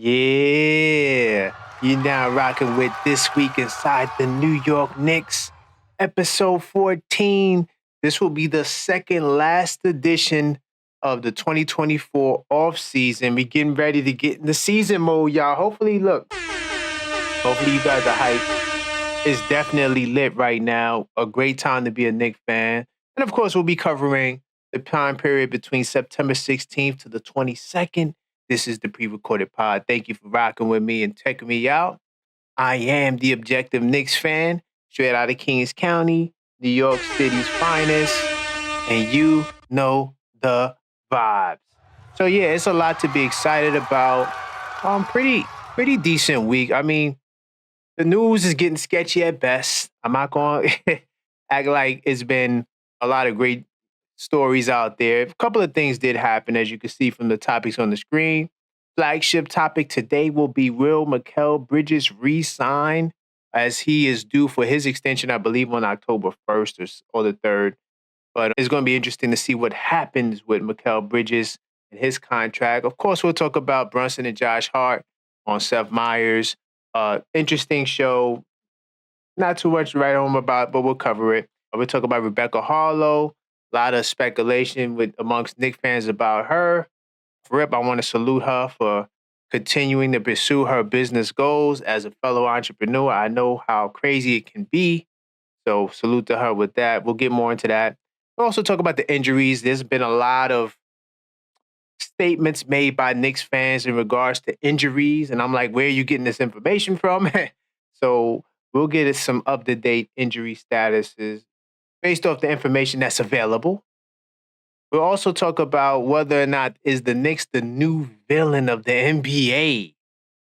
Yeah, you're now rocking with This Week Inside the New York Knicks, episode 14. This will be the second last edition of the 2024 offseason. We're getting ready to get in the season mode, y'all. Hopefully you guys are hyped. It's definitely lit right now. A great time to be a Knicks fan. And of course, we'll be covering the time period between September 16th to the 22nd. This is the pre-recorded pod. Thank you for rocking with me and checking me out. I am the objective Knicks fan, straight out of Kings County, New York City's finest, and you know the vibes. So yeah, it's a lot to be excited about. Pretty decent week. I mean, the news is getting sketchy at best. I'm not going to act like it's been a lot of great stories out there. A couple of things did happen, as you can see from the topics on the screen. Flagship topic today will be, will Mikal Bridges re-sign, as he is due for his extension, I believe, on October 1st or the 3rd. But it's going to be interesting to see what happens with Mikal Bridges and his contract. Of course, we'll talk about Brunson and Josh Hart on Seth Meyers. Interesting show. Not too much to write home about, but we'll cover it. We'll talk about Rebecca Haarlow. A lot of speculation amongst Knicks fans about her. Rip, I want to salute her for continuing to pursue her business goals as a fellow entrepreneur. I know how crazy it can be. So salute to her with that. We'll get more into that. We'll also talk about the injuries. There's been a lot of statements made by Knicks fans in regards to injuries. And I'm like, where are you getting this information from? So we'll get some up-to-date injury statuses based off the information that's available. We'll also talk about whether or not is the Knicks the new villain of the NBA.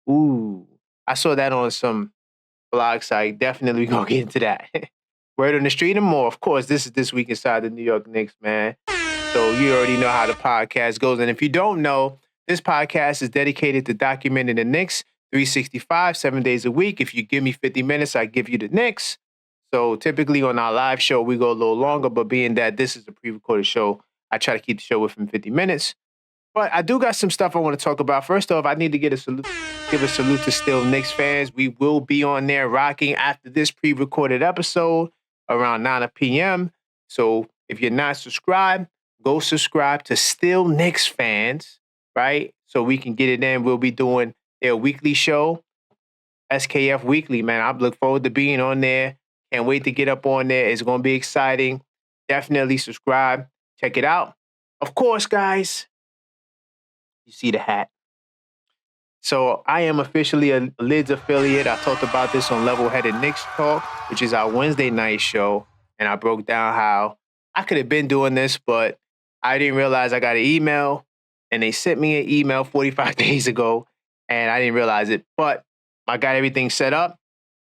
Ooh, I saw that on some blog site. Definitely gonna get into that. Word on the street and more. Of course, this is This Week Inside the New York Knicks, man. So you already know how the podcast goes. And if you don't know, this podcast is dedicated to documenting the Knicks 365, 7 days a week. If you give me 50 minutes, I give you the Knicks. So typically on our live show, we go a little longer, but being that this is a pre-recorded show, I try to keep the show within 50 minutes. But I do got some stuff I want to talk about. First off, I need to give a salute to still Knicks fans. We will be on there rocking after this pre-recorded episode around 9 p.m. So if you're not subscribed, go subscribe to Still Knicks Fans, right? So we can get it in. We'll be doing their weekly show, SKF Weekly, man. I look forward to being on there. Can't wait to get up on there. It's going to be exciting. Definitely subscribe. Check it out. Of course, guys, you see the hat. So I am officially a Lids affiliate. I talked about this on Level-Headed Knicks Talk, which is our Wednesday night show. And I broke down how I could have been doing this, but I didn't realize I got an email. And they sent me an email 45 days ago, and I didn't realize it. But I got everything set up.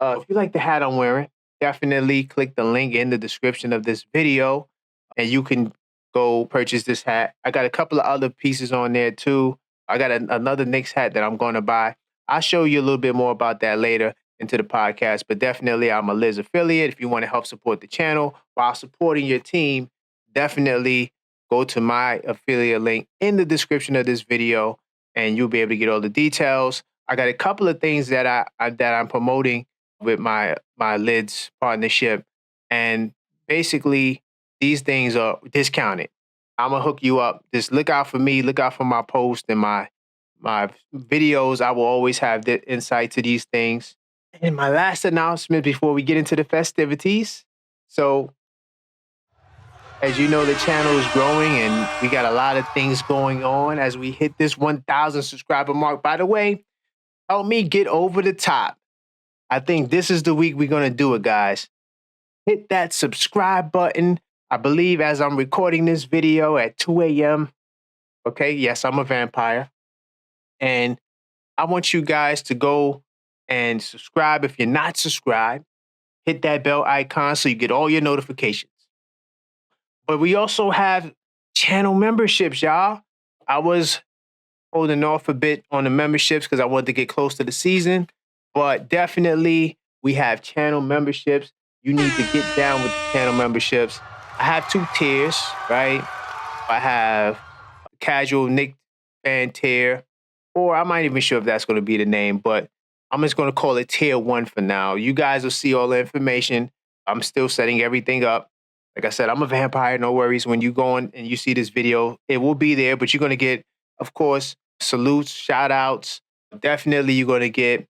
If you like the hat I'm wearing, definitely click the link in the description of this video, and you can go purchase this hat. I got a couple of other pieces on there too. I got another Knicks hat that I'm going to buy. I'll show you a little bit more about that later into the podcast, but definitely I'm a Liz affiliate. If you want to help support the channel while supporting your team, definitely go to my affiliate link in the description of this video, and you'll be able to get all the details. I got a couple of things that I'm promoting with my Lids partnership, and basically these things are discounted. I'm gonna hook you up. Just look out for me. Look out for my posts and my videos. I will always have the insight to these things. And my last announcement before we get into the festivities. So, as you know, the channel is growing, and we got a lot of things going on as we hit this 1,000 subscriber mark. By the way, help me get over the top. I think this is the week we're gonna do it, guys. Hit that subscribe button. I believe as I'm recording this video at 2 a.m. Okay, yes, I'm a vampire. And I want you guys to go and subscribe. If you're not subscribed, hit that bell icon so you get all your notifications. But we also have channel memberships, y'all. I was holding off a bit on the memberships because I wanted to get close to the season. But definitely, we have channel memberships. You need to get down with the channel memberships. I have 2 tiers, right? I have a casual Knicks fan tier, or I'm not even sure if that's going to be the name, but I'm just going to call it Tier 1 for now. You guys will see all the information. I'm still setting everything up. Like I said, I'm a vampire, no worries. When you go on and you see this video, it will be there, but you're going to get, of course, salutes, shout outs. Definitely you're going to get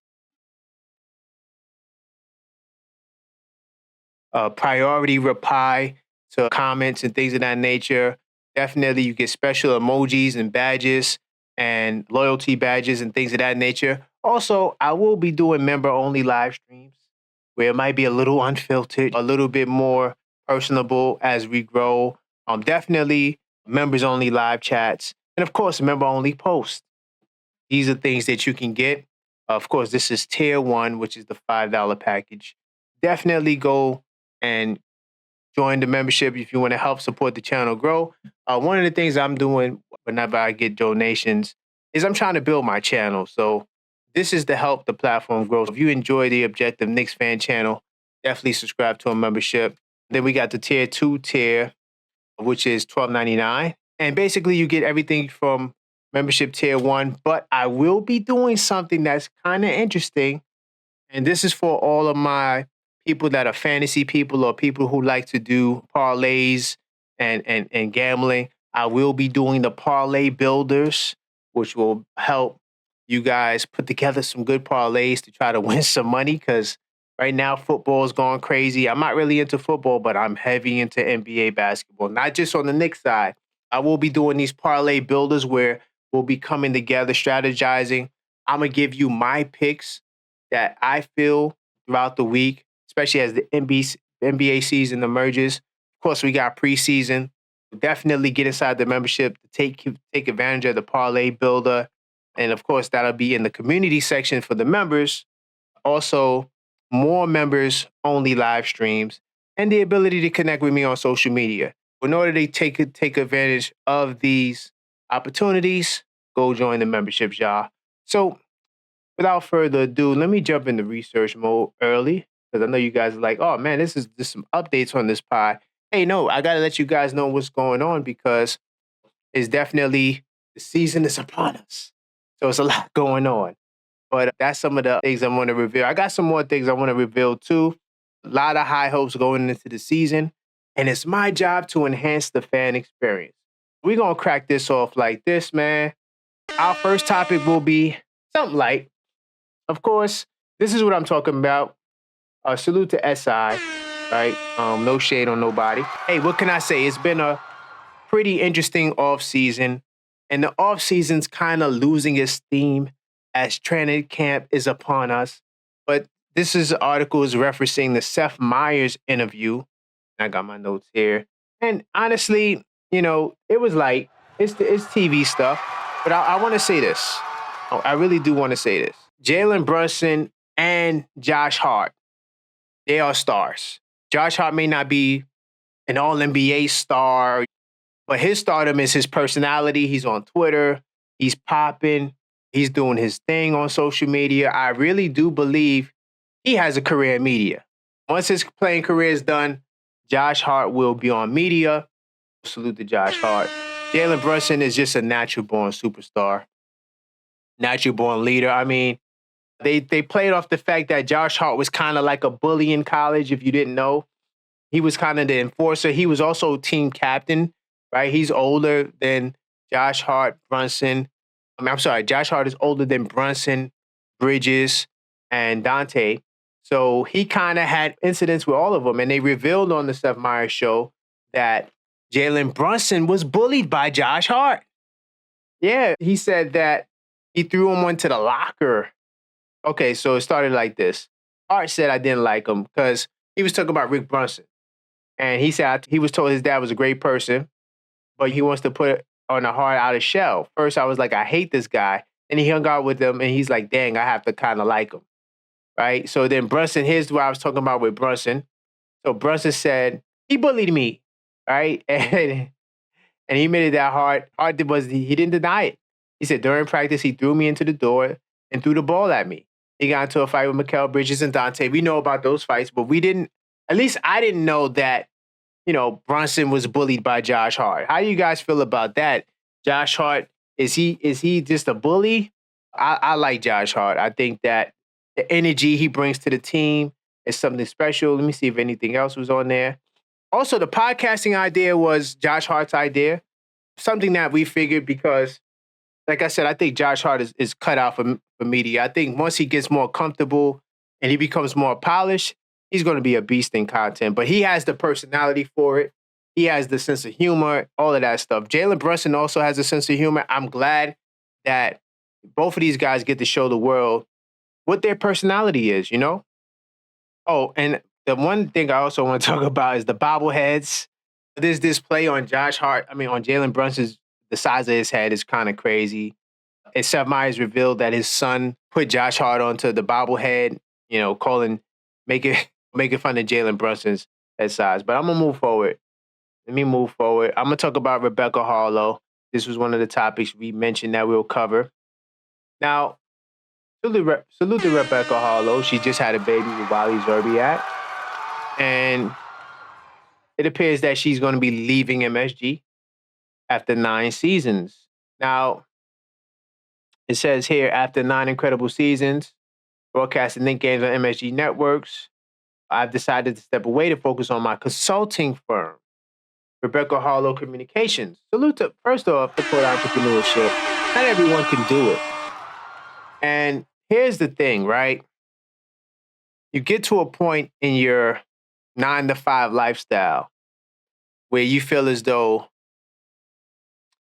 a priority reply to comments and things of that nature. Definitely you get special emojis and badges and loyalty badges and things of that nature. Also, I will be doing member-only live streams where it might be a little unfiltered, a little bit more personable as we grow. Definitely members-only live chats, and of course, member-only posts. These are things that you can get. Of course, this is Tier 1, which is the $5 package. Definitely go and join the membership if you want to help support the channel grow. One of the things I'm doing whenever I get donations is I'm trying to build my channel. So this is to help the platform grow. If you enjoy the Objective Knicks fan channel, definitely subscribe to a membership. Then we got the Tier 2 tier, which is $12.99. And basically you get everything from membership Tier 1. But I will be doing something that's kind of interesting. And this is for all of my people that are fantasy people or people who like to do parlays and gambling. I will be doing the parlay builders, which will help you guys put together some good parlays to try to win some money, because right now football is going crazy. I'm not really into football, but I'm heavy into NBA basketball, not just on the Knicks side. I will be doing these parlay builders where we'll be coming together, strategizing. I'm going to give you my picks that I feel throughout the week, especially as the NBA season emerges. Of course, we got preseason. Definitely get inside the membership to take advantage of the parlay builder. And of course, that'll be in the community section for the members. Also, more members only live streams and the ability to connect with me on social media. In order to take advantage of these opportunities, go join the memberships, y'all. So without further ado, let me jump into research mode early, because I know you guys are like, oh man, this is just some updates on this pod. Hey, no, I got to let you guys know what's going on, because it's definitely, the season is upon us. So it's a lot going on. But that's some of the things I want to reveal. I got some more things I want to reveal too. A lot of high hopes going into the season. And it's my job to enhance the fan experience. We're going to crack this off like this, man. Our first topic will be something light. Of course, this is what I'm talking about. Salute to SI, right? No shade on nobody. Hey, what can I say? It's been a pretty interesting offseason. And the offseason's kind of losing its steam as training camp is upon us. But this article is referencing the Seth Meyers interview. I got my notes here. And honestly, it was like, it's TV stuff. But I want to say this. I really do want to say this. Jalen Brunson and Josh Hart, they are stars. Josh Hart may not be an all-NBA star, but his stardom is his personality. He's on Twitter. He's popping. He's doing his thing on social media. I really do believe he has a career in media. Once his playing career is done, Josh Hart will be on media. Salute to Josh Hart. Jalen Brunson is just a natural-born superstar, natural-born leader. I mean, they played off the fact that Josh Hart was kind of like a bully in college, if you didn't know. He was kind of the enforcer. He was also team captain, right? He's older than Josh Hart, Brunson. Josh Hart is older than Brunson, Bridges, and Dante. So he kind of had incidents with all of them. And they revealed on the Seth Meyers show that Jalen Brunson was bullied by Josh Hart. Yeah, he said that he threw him onto the locker. Okay, so it started like this. Hart said I didn't like him because he was talking about Rick Brunson. And he said he was told his dad was a great person, but he wants to put on a Hart out of shell. First, I was like, I hate this guy. And he hung out with him, and he's like, dang, I have to kind of like him. Right? So then Brunson, here's what I was talking about with Brunson. So Brunson said, he bullied me. Right? And he admitted that Hart he didn't deny it. He said, during practice, he threw me into the door and threw the ball at me. He got into a fight with Mikal, Bridges, and Dante. We know about those fights, but at least I didn't know that, Brunson was bullied by Josh Hart. How do you guys feel about that? Josh Hart, is he just a bully? I like Josh Hart. I think that the energy he brings to the team is something special. Let me see if anything else was on there. Also, the podcasting idea was Josh Hart's idea. Something that we figured because, like I said, I think Josh Hart is cut out for media. I think once he gets more comfortable and he becomes more polished, he's going to be a beast in content. But he has the personality for it. He has the sense of humor, all of that stuff. Jalen Brunson also has a sense of humor. I'm glad that both of these guys get to show the world what their personality is, you know? Oh, and the one thing I also want to talk about is the bobbleheads. There's this play on on Jalen Brunson's, the size of his head is kind of crazy. And Seth Meyers revealed that his son put Josh Hart onto the bobblehead, making making fun of Jalen Brunson's head size. But I'm gonna move forward. Let me move forward. I'm gonna talk about Rebecca Haarlow. This was one of the topics we mentioned that we'll cover. Now, salute to Rebecca Haarlow. She just had a baby with Wally Zerbiak. And it appears that she's going to be leaving MSG after 9 seasons. Now, it says here, after 9 incredible seasons, broadcasting Knicks games on MSG Networks, I've decided to step away to focus on my consulting firm, Rebecca Haarlow Communications. Salute to, first off, support entrepreneurship. Not everyone can do it. And here's the thing, right? You get to a point in your 9-to-5 lifestyle where you feel as though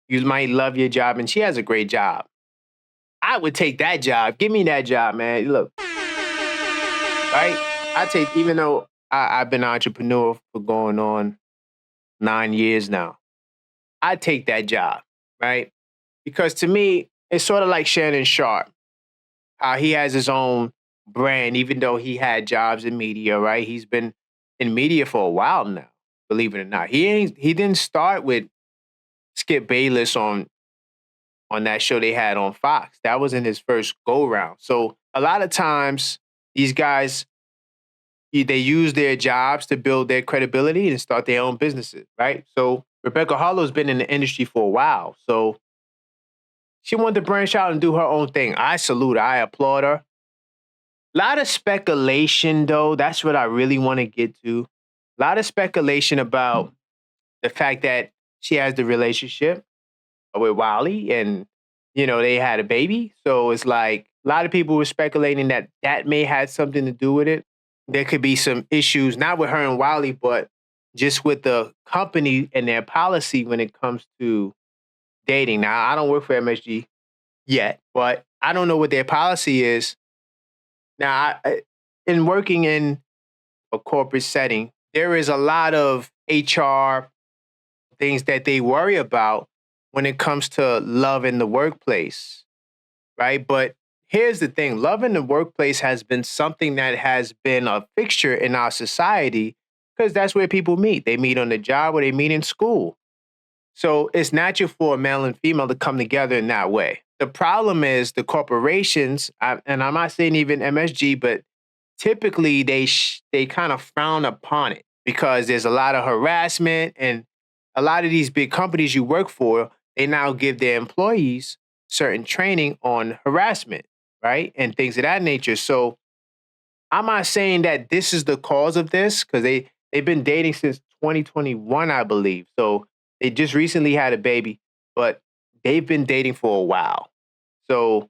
you might love your job, and she has a great job. I would take that job. Give me that job, man. Look, right? Even though I've been an entrepreneur for going on 9 years now, I take that job, right? Because to me, it's sort of like Shannon Sharp, how he has his own brand, even though he had jobs in media, right? He's been in media for a while now, believe it or not. He didn't start with Skip Bayless on that show they had on Fox. That was in his first go-round. So a lot of times, these guys, they use their jobs to build their credibility and start their own businesses, right? So Rebecca Haarlow's been in the industry for a while. So she wanted to branch out and do her own thing. I salute her. I applaud her. A lot of speculation, though. That's what I really want to get to. A lot of speculation about the fact that she has the relationship with Wally and, they had a baby. So it's like a lot of people were speculating that that may have something to do with it. There could be some issues, not with her and Wally, but just with the company and their policy when it comes to dating. Now, I don't work for MSG yet, but I don't know what their policy is. Now, in working in a corporate setting, there is a lot of HR things that they worry about when it comes to love in the workplace, right? But here's the thing. Love in the workplace has been something that has been a fixture in our society because that's where people meet. They meet on the job or they meet in school. So it's natural for a male and female to come together in that way. The problem is the corporations, and I'm not saying even MSG, but typically they kind of frown upon it because there's a lot of harassment, and a lot of these big companies you work for, they now give their employees certain training on harassment, right? And things of that nature. So I'm not saying that this is the cause of this because they've been dating since 2021, I believe. So they just recently had a baby, but they've been dating for a while. So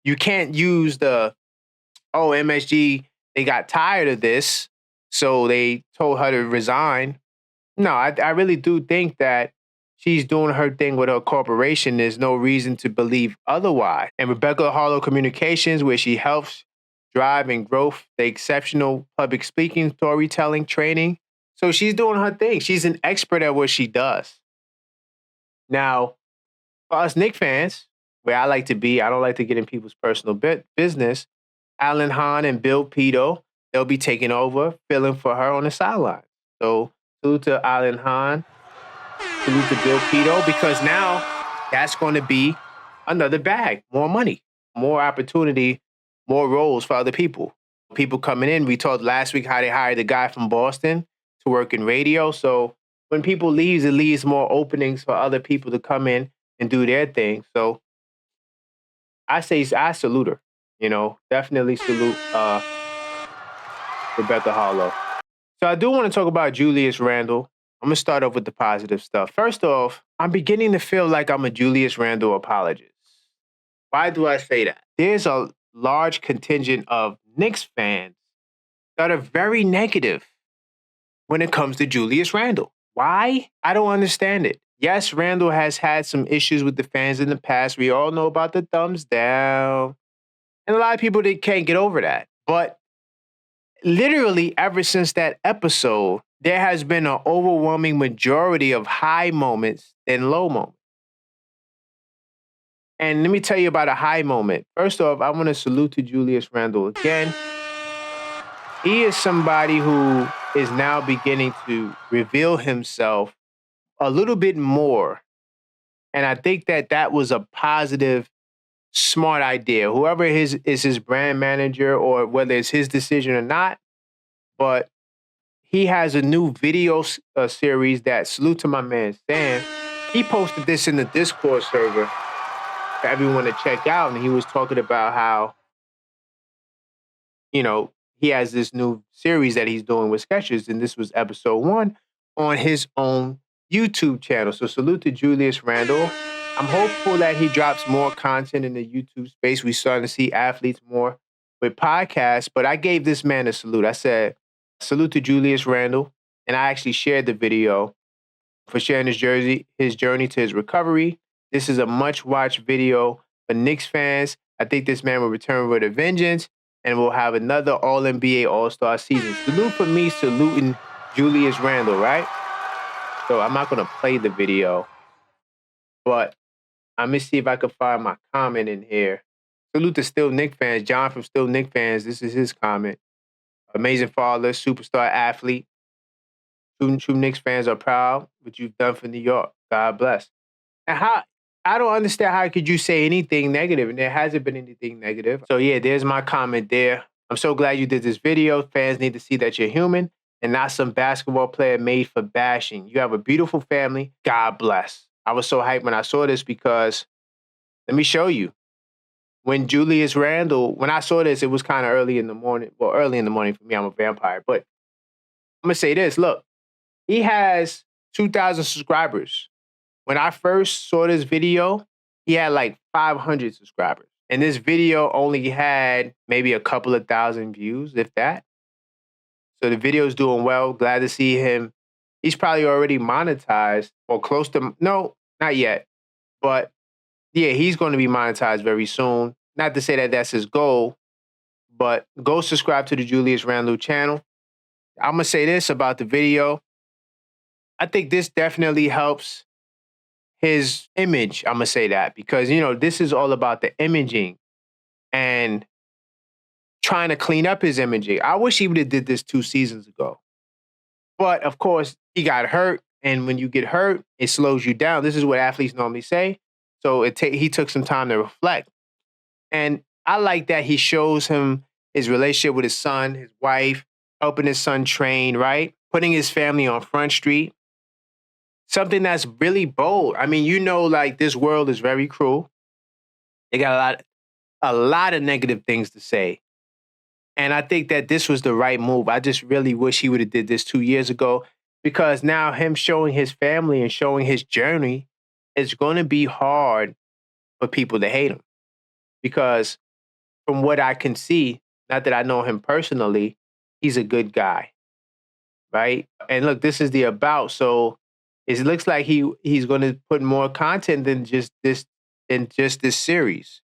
you can't use MSG, they got tired of this, so they told her to resign. No, I really do think that she's doing her thing with her corporation. There's no reason to believe otherwise. And Rebecca Haarlow Communications, where she helps drive and growth, the exceptional public speaking, storytelling, training. So she's doing her thing. She's an expert at what she does. Now, for us Knicks fans, where I like to be, I don't like to get in people's personal business. Alan Hahn and Bill Pito, they'll be taking over, filling for her on the sideline. So salute to Alan Hahn, salute to Bill Pito, because now that's going to be another bag, more money, more opportunity, more roles for other people. People coming in. We talked last week how they hired a guy from Boston to work in radio. So when people leave, it leaves more openings for other people to come in and do their thing. So I salute her. Definitely salute Rebecca Haarlow. So I do want to talk about Julius Randle. I'm gonna start off with the positive stuff. First off, I'm beginning to feel like I'm a Julius Randle apologist. Why do I say that? There's a large contingent of Knicks fans that are very negative when it comes to Julius Randle. Why? I don't understand it. Yes, Randle has had some issues with the fans in the past. We all know about the thumbs down. And a lot of people they can't get over that. But literally ever since that episode, there has been an overwhelming majority of high moments than low moments. And let me tell you about a high moment. First off, I want to salute to Julius Randle again. He is somebody who is now beginning to reveal himself a little bit more. And I think that was a positive, smart idea. Whoever is his brand manager or whether it's his decision or not, but he has a new video series that, salute to my man Sam. He posted this in the Discord server for everyone to check out. And he was talking about how, he has this new series that he's doing with sketches. And this was episode 1 on his own YouTube channel. So salute to Julius Randle. I'm hopeful that he drops more content in the YouTube space. We're starting to see athletes more with podcasts. But I gave this man a salute. I said, salute to Julius Randle. And I actually shared the video for sharing his journey to his recovery. This is a much-watched video for Knicks fans. I think this man will return with a vengeance, and we'll have another All-NBA All-Star season. Salute for me, saluting Julius Randle, right? So I'm not going to play the video, but I'm going to see if I can find my comment in here. Salute to Still Knicks fans. John from Still Knicks fans, this is his comment. Amazing father, superstar athlete. True Knicks fans are proud of what you've done for New York. God bless. And I don't understand how could you say anything negative, and there hasn't been anything negative. So yeah, there's my comment there. I'm so glad you did this video. Fans need to see that you're human and not some basketball player made for bashing. You have a beautiful family. God bless. I was so hyped when I saw this because let me show you. When Julius Randle, when I saw this, it was kind of early in the morning. Well, early in the morning for me, I'm a vampire. But I'm going to say this. Look, he has 2,000 subscribers. When I first saw this video, he had like 500 subscribers. And this video only had maybe a couple of thousand views, if that. So the video's doing well. Glad to see him. He's probably already monetized or close to, no, not yet. But yeah, he's going to be monetized very soon. Not to say that that's his goal, but go subscribe to the Julius Randle channel. I'm going to say this about the video. I think this definitely helps his image. I'm going to say that because, this is all about the imaging and trying to clean up his imaging. I wish he would have did this 2 seasons ago. But, of course, he got hurt. And when you get hurt, it slows you down. This is what athletes normally say. So he took some time to reflect. And I like that he shows him his relationship with his son, his wife, helping his son train, right? Putting his family on Front Street. Something that's really bold. I mean, like this world is very cruel. They got a lot of negative things to say. And I think that this was the right move. I just really wish he would have did this 2 years ago because now him showing his family and showing his journey is going to be hard for people to hate him. Because from what I can see, not that I know him personally, he's a good guy, right? And look, this is the about. So it looks like he's going to put more content than just this series.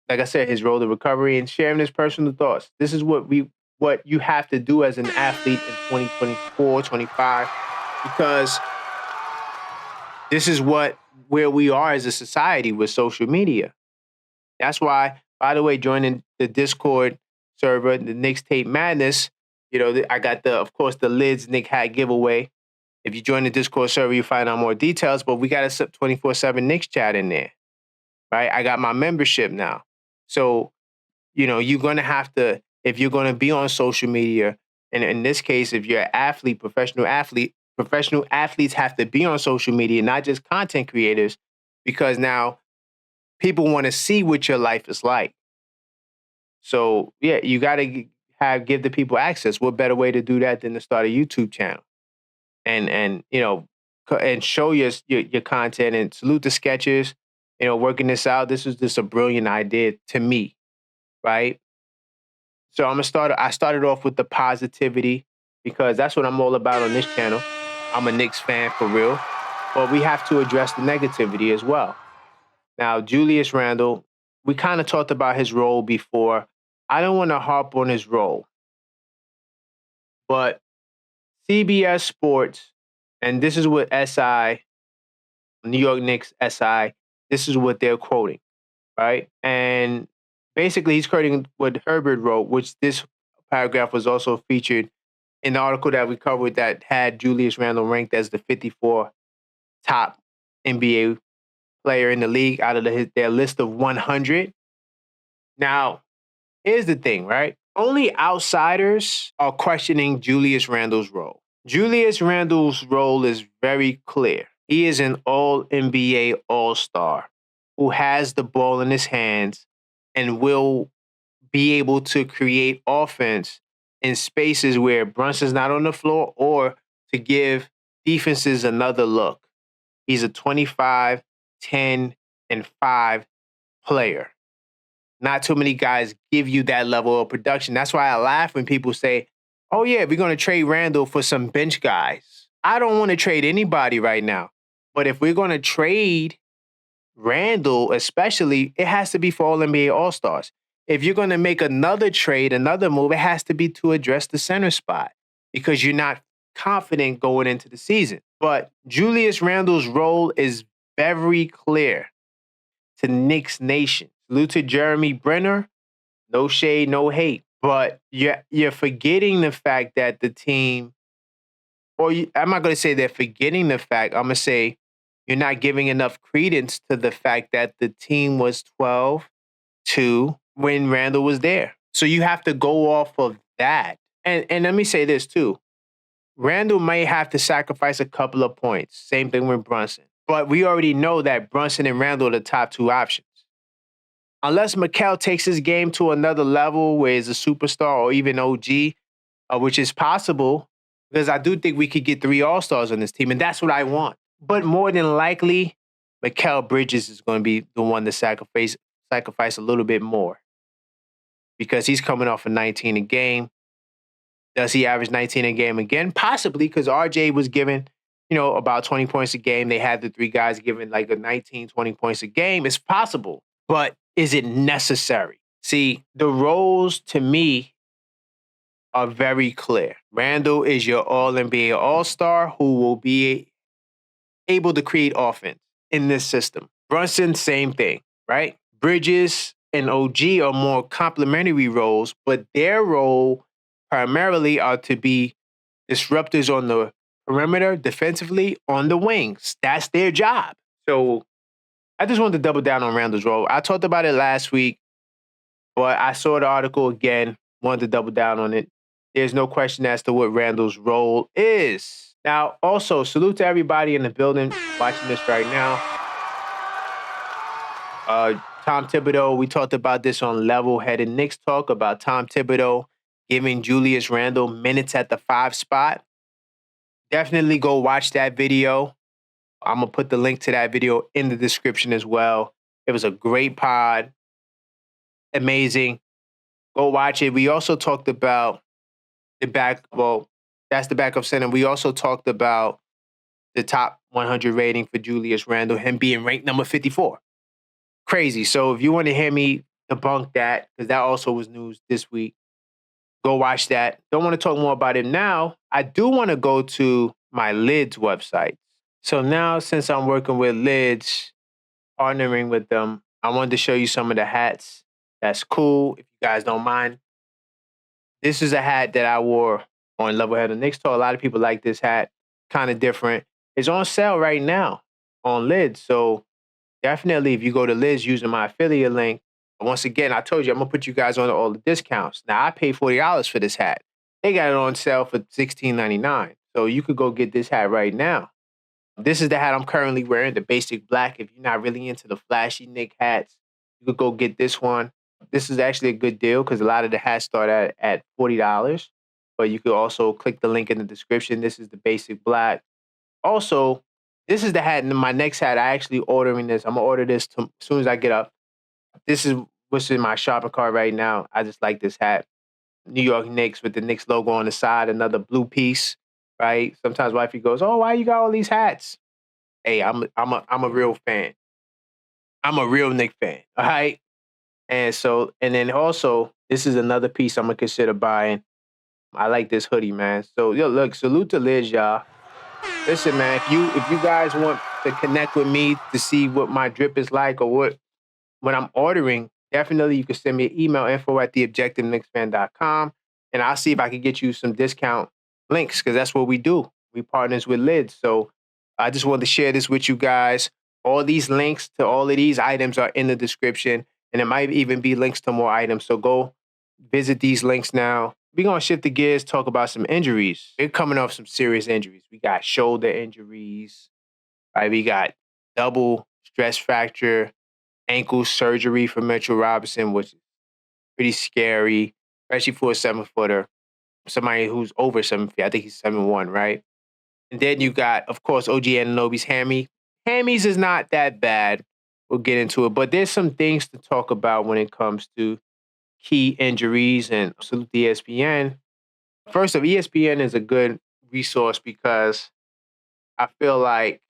Like I said, his road to recovery and sharing his personal thoughts. This is what you have to do as an athlete in 2024, 25, because this is where we are as a society with social media. That's why, by the way, joining the Discord server, the Knicks Tape Madness, I got of course, the Lids Nick hat giveaway. If you join the Discord server, you find out more details, but we got a 24/7 Knicks chat in there, right? I got my membership now. So, you're going to have to, if you're going to be on social media, and in this case, if you're an athlete, professional athletes have to be on social media, not just content creators, because now people want to see what your life is like. So yeah, you got to give the people access. What better way to do that than to start a YouTube channel and and show your content and salute the sketchers. Working this out. This was just a brilliant idea to me, right? So I started off with the positivity because that's what I'm all about on this channel. I'm a Knicks fan for real, but we have to address the negativity as well. Now, Julius Randle, we kind of talked about his role before. I don't want to harp on his role, but CBS Sports, and this is what SI, New York Knicks SI, this is what they're quoting, right? And basically, he's quoting what Herbert wrote, which this paragraph was also featured in the article that we covered that had Julius Randle ranked as the 54th top NBA player in the league out of their list of 100. Now, here's the thing, right? Only outsiders are questioning Julius Randle's role. Julius Randle's role is very clear. He is an all-NBA all-star who has the ball in his hands and will be able to create offense in spaces where Brunson's not on the floor or to give defenses another look. He's a 25, 10, and 5 player. Not too many guys give you that level of production. That's why I laugh when people say, oh yeah, we're going to trade Randle for some bench guys. I don't want to trade anybody right now. But if we're going to trade Randle, especially, it has to be for all NBA All-Stars. If you're going to make another trade, another move, it has to be to address the center spot because you're not confident going into the season. But Julius Randle's role is very clear to Knicks Nation. Salute to Jeremy Brenner. No shade, no hate. But you're forgetting the fact that the team, I'm not going to say they're forgetting the fact. I'm going to say you're not giving enough credence to the fact that the team was 12-2 when Randle was there. So you have to go off of that. And let me say this too. Randle may have to sacrifice a couple of points. Same thing with Brunson. But we already know that Brunson and Randle are the top two options. Unless Mikal takes his game to another level where he's a superstar or even OG, which is possible, because I do think we could get 3 All-Stars on this team, and that's what I want. But more than likely, Mikal Bridges is going to be the one to sacrifice a little bit more because he's coming off a 19 a game. Does he average 19 a game again? Possibly, because RJ was given, about 20 points a game. They had the 3 guys giving like a 19, 20 points a game. It's possible, but is it necessary? See, the roles to me are very clear. Randle is your all-NBA all-star who will be able to create offense in this system. Brunson, same thing, right? Bridges and OG are more complementary roles, but their role primarily are to be disruptors on the perimeter, defensively on the wings. That's their job. So I just wanted to double down on Randle's role. I talked about it last week, but I saw the article again, wanted to double down on it. There's no question as to what Randle's role is. Now, also, salute to everybody in the building watching this right now. Tom Thibodeau, we talked about this on Level-Headed Knicks Talk about Tom Thibodeau giving Julius Randle minutes at the 5 spot. Definitely go watch that video. I'm going to put the link to that video in the description as well. It was a great pod. Amazing. Go watch it. We also talked about that's the backup center. We also talked about the top 100 rating for Julius Randle, him being ranked number 54. Crazy. So if you want to hear me debunk that, because that also was news this week, go watch that. Don't want to talk more about it now. I do want to go to my Lids website. So now, since I'm working with Lids, partnering with them, I wanted to show you some of the hats. That's cool, if you guys don't mind. This is a hat that I wore on Level-Headed Knicks Talk. A lot of people like this hat. Kind of different. It's on sale right now on Lids. So definitely, if you go to Lids using my affiliate link, once again, I told you, I'm going to put you guys on all the discounts. Now, I paid $40 for this hat. They got it on sale for $16.99. So you could go get this hat right now. This is the hat I'm currently wearing, the basic black. If you're not really into the flashy Knick hats, you could go get this one. This is actually a good deal because a lot of the hats start at $40. But you could also click the link in the description. This is the basic black. Also, this is the hat, and my next hat, I actually ordering this. I'm going to order this as soon as I get up. This is what's in my shopping cart right now. I just like this hat. New York Knicks with the Knicks logo on the side, another blue piece, right? Sometimes wifey goes, "Oh, why you got all these hats?" Hey, I'm a real fan. I'm a real Knicks fan. All right. And then also, this is another piece I'm gonna consider buying. I like this hoodie, man. So yo, look, salute to Liz, y'all. Listen, man, if you guys want to connect with me to see what my drip is like or what when I'm ordering, definitely you can send me an email, info@theobjectiveknicksfan.com, and I'll see if I can get you some discount links because that's what we do. We partners with Lids. So I just wanted to share this with you guys. All these links to all of these items are in the description, and it might even be links to more items. So go visit these links now. We're going to shift the gears, talk about some injuries. We're coming off some serious injuries. We got shoulder injuries, right? We got double stress fracture, ankle surgery for Mitchell Robinson, which is pretty scary, especially for a 7-footer, somebody who's over 7 feet. I think he's 7'1", right? And then you got, of course, OG Anunoby's hammy. Hammies is not that bad. We'll get into it. But there's some things to talk about when it comes to key injuries, and salute to ESPN. First off, ESPN is a good resource because I feel like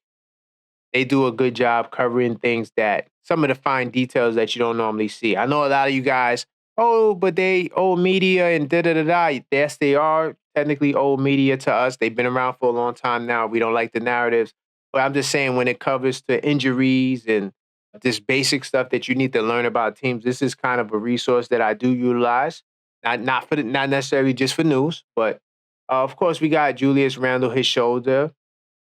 they do a good job covering things that some of the fine details that you don't normally see. I know a lot of you guys, but they old media and da-da-da-da. Yes, they are technically old media to us. They've been around for a long time now. We don't like the narratives. But I'm just saying when it covers to injuries and this basic stuff that you need to learn about teams, this is kind of a resource that I do utilize. Not necessarily just for news, but of course we got Julius Randle, his shoulder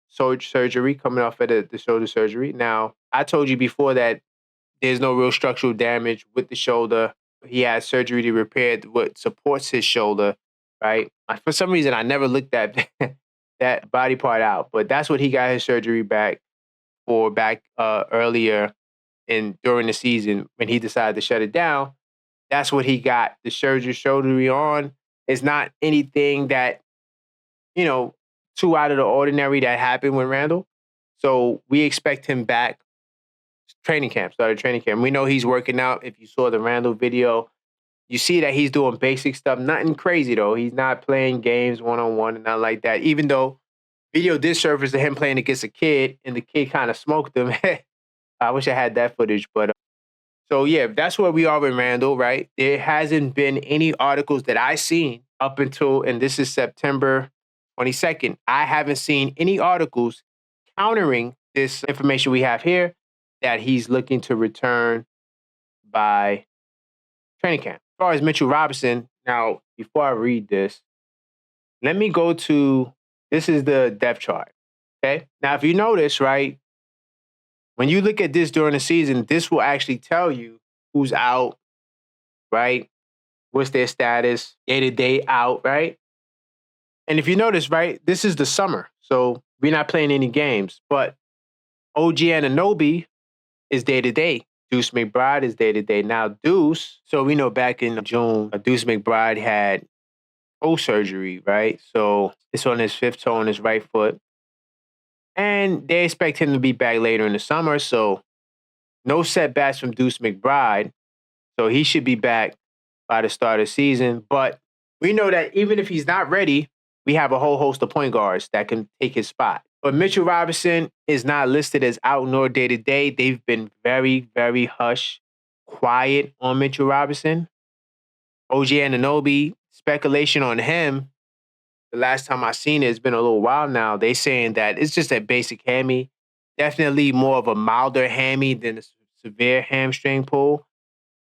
surgery, coming off of the shoulder surgery. Now, I told you before that there's no real structural damage with the shoulder. He had surgery to repair what supports his shoulder, right? For some reason, I never looked at that body part out, but that's what he got his surgery back earlier during the season when he decided to shut it down. That's what he got the surgery on. It's not anything that, too out of the ordinary that happened with Randle. So we expect him back. Started training camp. We know he's working out. If you saw the Randle video, you see that he's doing basic stuff. Nothing crazy, though. He's not playing games one-on-one and nothing like that. Even though video did surface of him playing against a kid, and the kid kind of smoked him. I wish I had that footage. But so, yeah, that's where we are with Randle, right? There hasn't been any articles that I've seen up until, and this is September 22nd. I haven't seen any articles countering this information we have here that he's looking to return by training camp. As far as Mitchell Robinson, now, before I read this, let me go to, this is the depth chart, okay? Now, if you notice, right, when you look at this during the season, this will actually tell you who's out, right? What's their status, day-to-day out, right? And if you notice, right, this is the summer, so we're not playing any games. But OG Anunoby is day-to-day. Deuce McBride is day-to-day. Now, Deuce, so we know back in June, Deuce McBride had toe surgery, right? So it's on his fifth toe on his right foot. And they expect him to be back later in the summer, so no setbacks from Deuce McBride. So he should be back by the start of the season. But we know that even if he's not ready, we have a whole host of point guards that can take his spot. But Mitchell Robinson is not listed as out nor day-to-day. They've been very, very quiet on Mitchell Robinson. OG Anunoby, speculation on him, the last time I seen it, it's been a little while now. They saying that it's just a basic hammy. Definitely more of a milder hammy than a severe hamstring pull.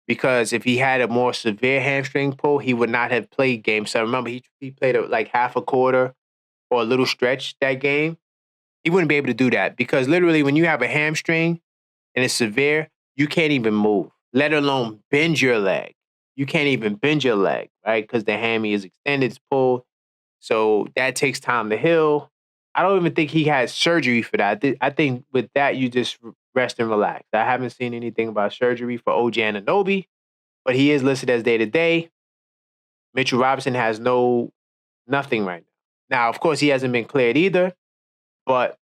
Because if he had a more severe hamstring pull, he would not have played game 7. Remember, he played like half a quarter or a little stretch that game. He wouldn't be able to do that because literally when you have a hamstring and it's severe, you can't even move, let alone bend your leg. You can't even bend your leg, right? Because the hammy is extended, it's pulled. So that takes time to heal. I don't even think he had surgery for that. I think with that, you just rest and relax. I haven't seen anything about surgery for OG Anunoby, but he is listed as day-to-day. Mitchell Robinson has nothing right now. Now, of course, he hasn't been cleared either, but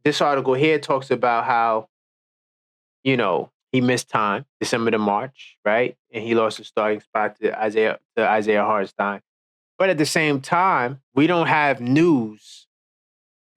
this article here talks about how, he missed time, December to March, right? And he lost his starting spot to Isaiah Hartenstein. But at the same time, we don't have news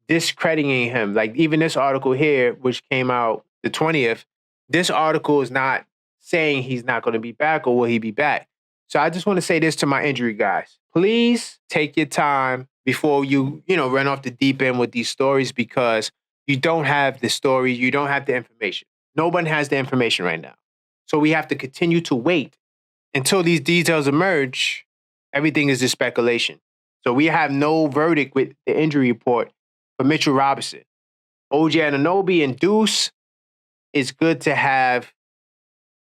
discrediting him. Like even this article here, which came out the 20th, this article is not saying he's not going to be back or will he be back. So I just want to say this to my injury guys. Please take your time before you run off the deep end with these stories because you don't have the story. You don't have the information. No one has the information right now. So we have to continue to wait until these details emerge. Everything is just speculation. So we have no verdict with the injury report for Mitchell Robinson. OG Anunoby and Deuce, it's good to have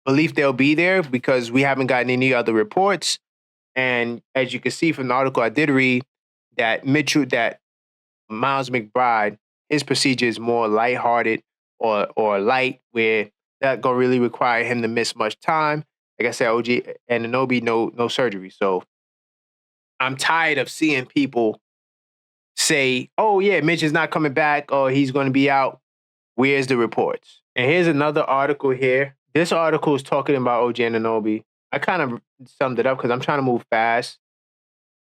belief they'll be there because we haven't gotten any other reports. And as you can see from the article I did read, that Miles McBride, his procedure is more lighthearted or light, where that gonna really require him to miss much time. Like I said, OG Anunoby, no surgery. So I'm tired of seeing people say, oh yeah, Mitch is not coming back or he's going to be out. Where's the reports? And here's another article here. This article is talking about OG Anunoby. I kind of summed it up because I'm trying to move fast.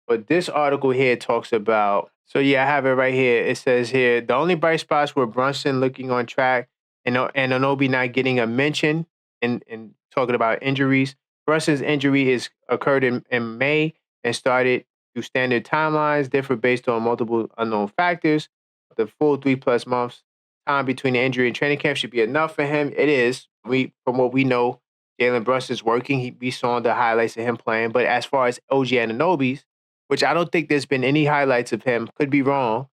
But this article here talks about, so yeah, I have it right here. It says here, the only bright spots were Brunson looking on track and Anunoby not getting a mention and talking about injuries. Brunson's injury occurred in May and started through standard timelines, differ based on multiple unknown factors. The full 3+ months time between the injury and training camp should be enough for him. It is. From what we know, Jalen Brunson's working. We saw the highlights of him playing. But as far as OG Anunoby's, which I don't think there's been any highlights of him, could be wrong.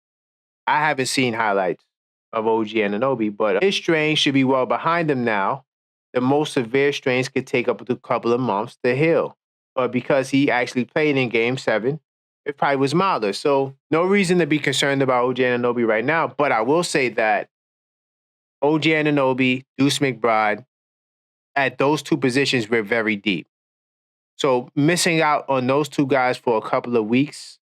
I haven't seen highlights of OG Anunoby, but his strain should be well behind him now. The most severe strains could take up to a couple of months to heal. But because he actually played in Game 7, it probably was milder. So no reason to be concerned about OG Anunoby right now. But I will say that OG Anunoby, Deuce McBride, at those two positions, we're very deep. So missing out on those two guys for a couple of weeks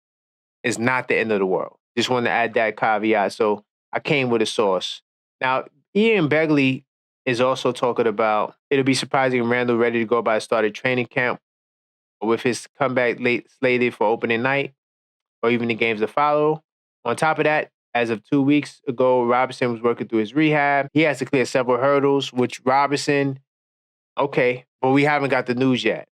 is not the end of the world. Just wanted to add that caveat. So I came with a source. Now, Ian Begley is also talking about it'll be surprising Randle ready to go by the start of training camp with his comeback late slated for opening night or even the games to follow. On top of that, as of 2 weeks ago, Robinson was working through his rehab. He has to clear several hurdles, which Robinson, okay, but we haven't got the news yet.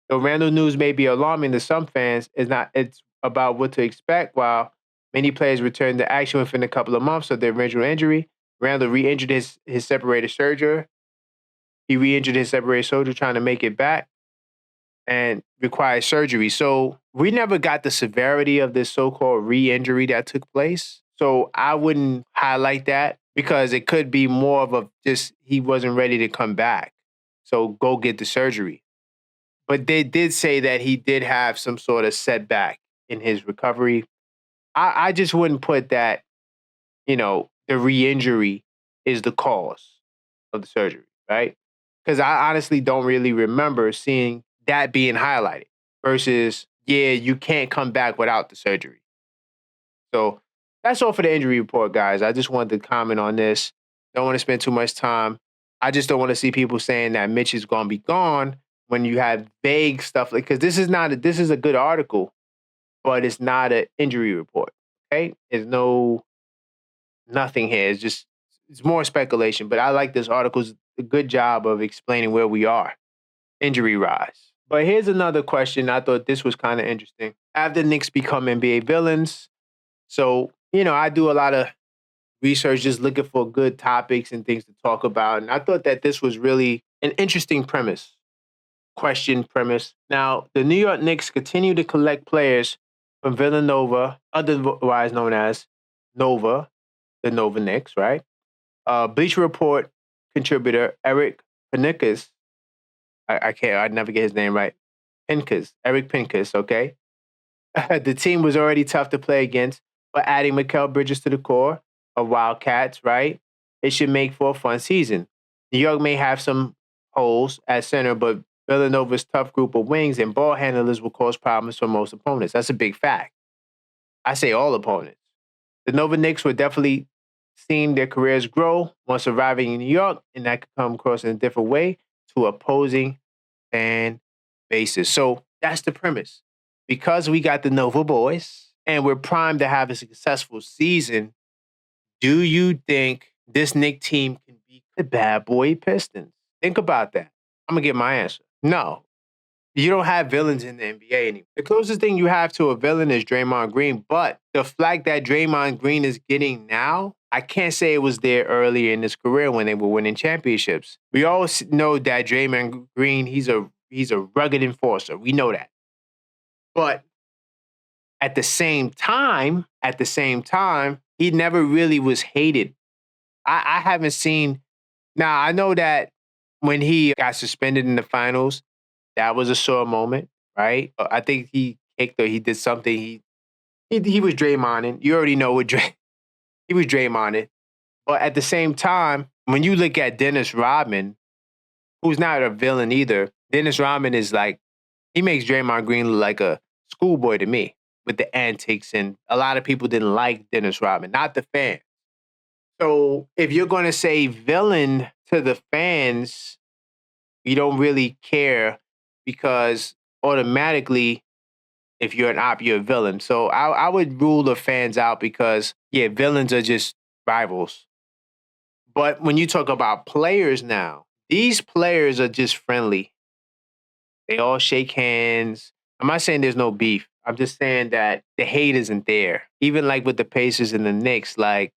The Randle news may be alarming to some fans. It's about what to expect. While many players return to action within a couple of months of their original injury, Randle re-injured his separated shoulder. He re-injured his separated shoulder trying to make it back and required surgery. So we never got the severity of this so-called re-injury that took place. So I wouldn't highlight that because it could be more of just he wasn't ready to come back. So go get the surgery. But they did say that he did have some sort of setback in his recovery. I just wouldn't put that, the re-injury is the cause of the surgery, right? Because I honestly don't really remember seeing that being highlighted versus, yeah, you can't come back without the surgery. So that's all for the injury report, guys. I just wanted to comment on this. Don't want to spend too much time. I just don't want to see people saying that Mitch is going to be gone when you have vague stuff because this is a good article, but it's not an injury report. Okay, there's nothing here. It's more speculation. But I like this article. It's a good job of explaining where we are, injury rise. But here's another question. I thought this was kind of interesting. Have the Knicks become NBA villains? So I do a lot of research, just looking for good topics and things to talk about, and I thought that this was really an interesting premise. Now, the New York Knicks continue to collect players from Villanova, otherwise known as Nova, the Nova Knicks, right? Bleacher Report contributor Eric Pincus, I'd never get his name right. Eric Pincus, okay? The team was already tough to play against, but adding Mikal Bridges to the core of Wildcats, right? It should make for a fun season. New York may have some holes at center, but Villanova's tough group of wings and ball handlers will cause problems for most opponents. That's a big fact. I say all opponents. The Nova Knicks were definitely seeing their careers grow once arriving in New York, and that could come across in a different way to opposing fan bases. So that's the premise. Because we got the Nova boys and we're primed to have a successful season, do you think this Knick team can beat the bad boy Pistons? Think about that. I'm going to get my answer. No. You don't have villains in the NBA anymore. The closest thing you have to a villain is Draymond Green, but the flag that Draymond Green is getting now, I can't say it was there earlier in his career when they were winning championships. We all know that Draymond Green, he's a rugged enforcer. We know that. But at the same time, he never really was hated. I haven't seen. Now, I know that when he got suspended in the finals, that was a sore moment, right? I think he kicked or he did something. He was Draymonding. You already know what he was Draymonding. But at the same time, when you look at Dennis Rodman, who's not a villain either, Dennis Rodman is like, he makes Draymond Green look like a schoolboy to me with the antics. And a lot of people didn't like Dennis Rodman, not the fans. So if you're going to say villain to the fans, you don't really care because automatically, if you're an op, you're a villain. So I would rule the fans out because, yeah, villains are just rivals. But when you talk about players now, these players are just friendly. They all shake hands. I'm not saying there's no beef. I'm just saying that the hate isn't there. Even like with the Pacers and the Knicks, like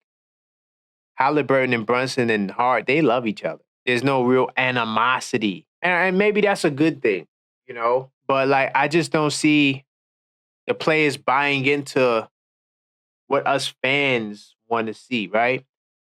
Halliburton and Brunson and Hart, they love each other. There's no real animosity. And maybe that's a good thing, you know? But like, I just don't see the players buying into what us fans want to see, right?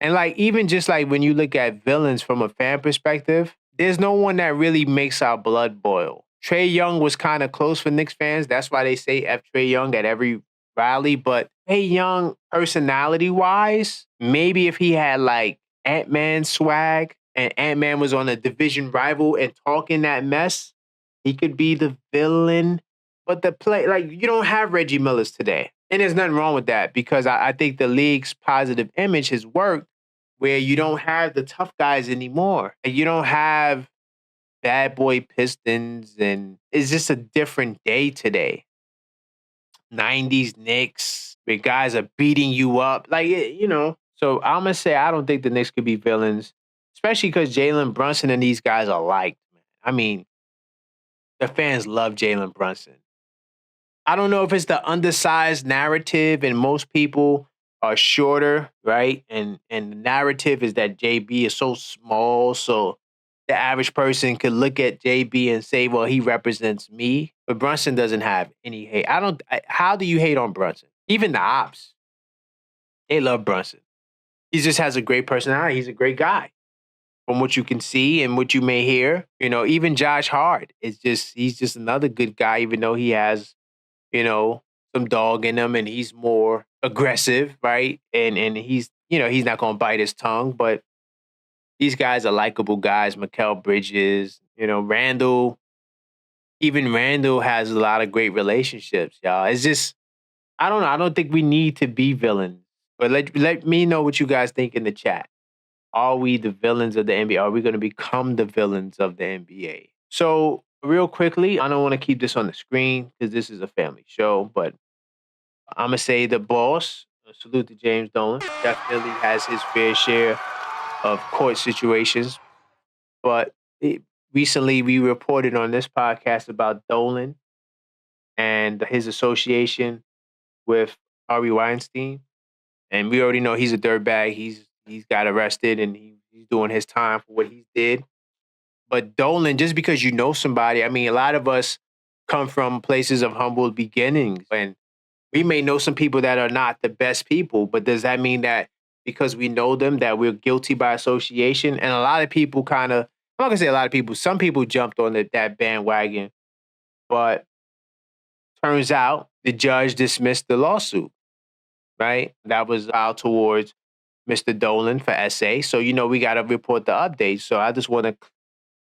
And like, even just like when you look at villains from a fan perspective, there's no one that really makes our blood boil. Trae Young was kind of close for Knicks fans. That's why they say F Trae Young at every rally. But Trae Young, personality-wise, maybe if he had like Ant-Man swag and Ant-Man was on a division rival and talking that mess, he could be the villain. But like, you don't have Reggie Millers today. And there's nothing wrong with that because I think the league's positive image has worked where you don't have the tough guys anymore. And you don't have bad boy Pistons, and it's just a different day today. 90s Knicks, where guys are beating you up. Like, you know. So I'm going to say I don't think the Knicks could be villains, especially because Jalen Brunson and these guys are liked. I mean, the fans love Jalen Brunson. I don't know if it's the undersized narrative and most people are shorter, right? And the narrative is that JB is so small, so the average person could look at JB and say, well, he represents me. But Brunson doesn't have any hate. How do you hate on Brunson? Even the ops, they love Brunson. He just has a great personality. He's a great guy. From what you can see and what you may hear, you know, even Josh Hart he's just another good guy, even though he has, you know, some dog in him and he's more aggressive, right? And he's, you know, he's not going to bite his tongue, but these guys are likable guys. Mikal Bridges, you know, Randle. Even Randle has a lot of great relationships, y'all. It's just, I don't know. I don't think we need to be villains. But let me know what you guys think in the chat. Are we the villains of the NBA? Are we going to become the villains of the NBA? So real quickly, I don't want to keep this on the screen because this is a family show, but I'm going to say the boss, salute to James Dolan, definitely has his fair share of court situations. But recently we reported on this podcast about Dolan and his association with Harvey Weinstein. And we already know he's a dirtbag. He's got arrested and he's doing his time for what he did. But Dolan, just because you know somebody, I mean, a lot of us come from places of humble beginnings. And we may know some people that are not the best people, but does that mean that because we know them that we're guilty by association? And a lot of people I'm not going to say a lot of people, some people jumped on that bandwagon. But turns out the judge dismissed the lawsuit. right? That was out towards Mr. Dolan for SA. So, we got to report the updates. So I just want to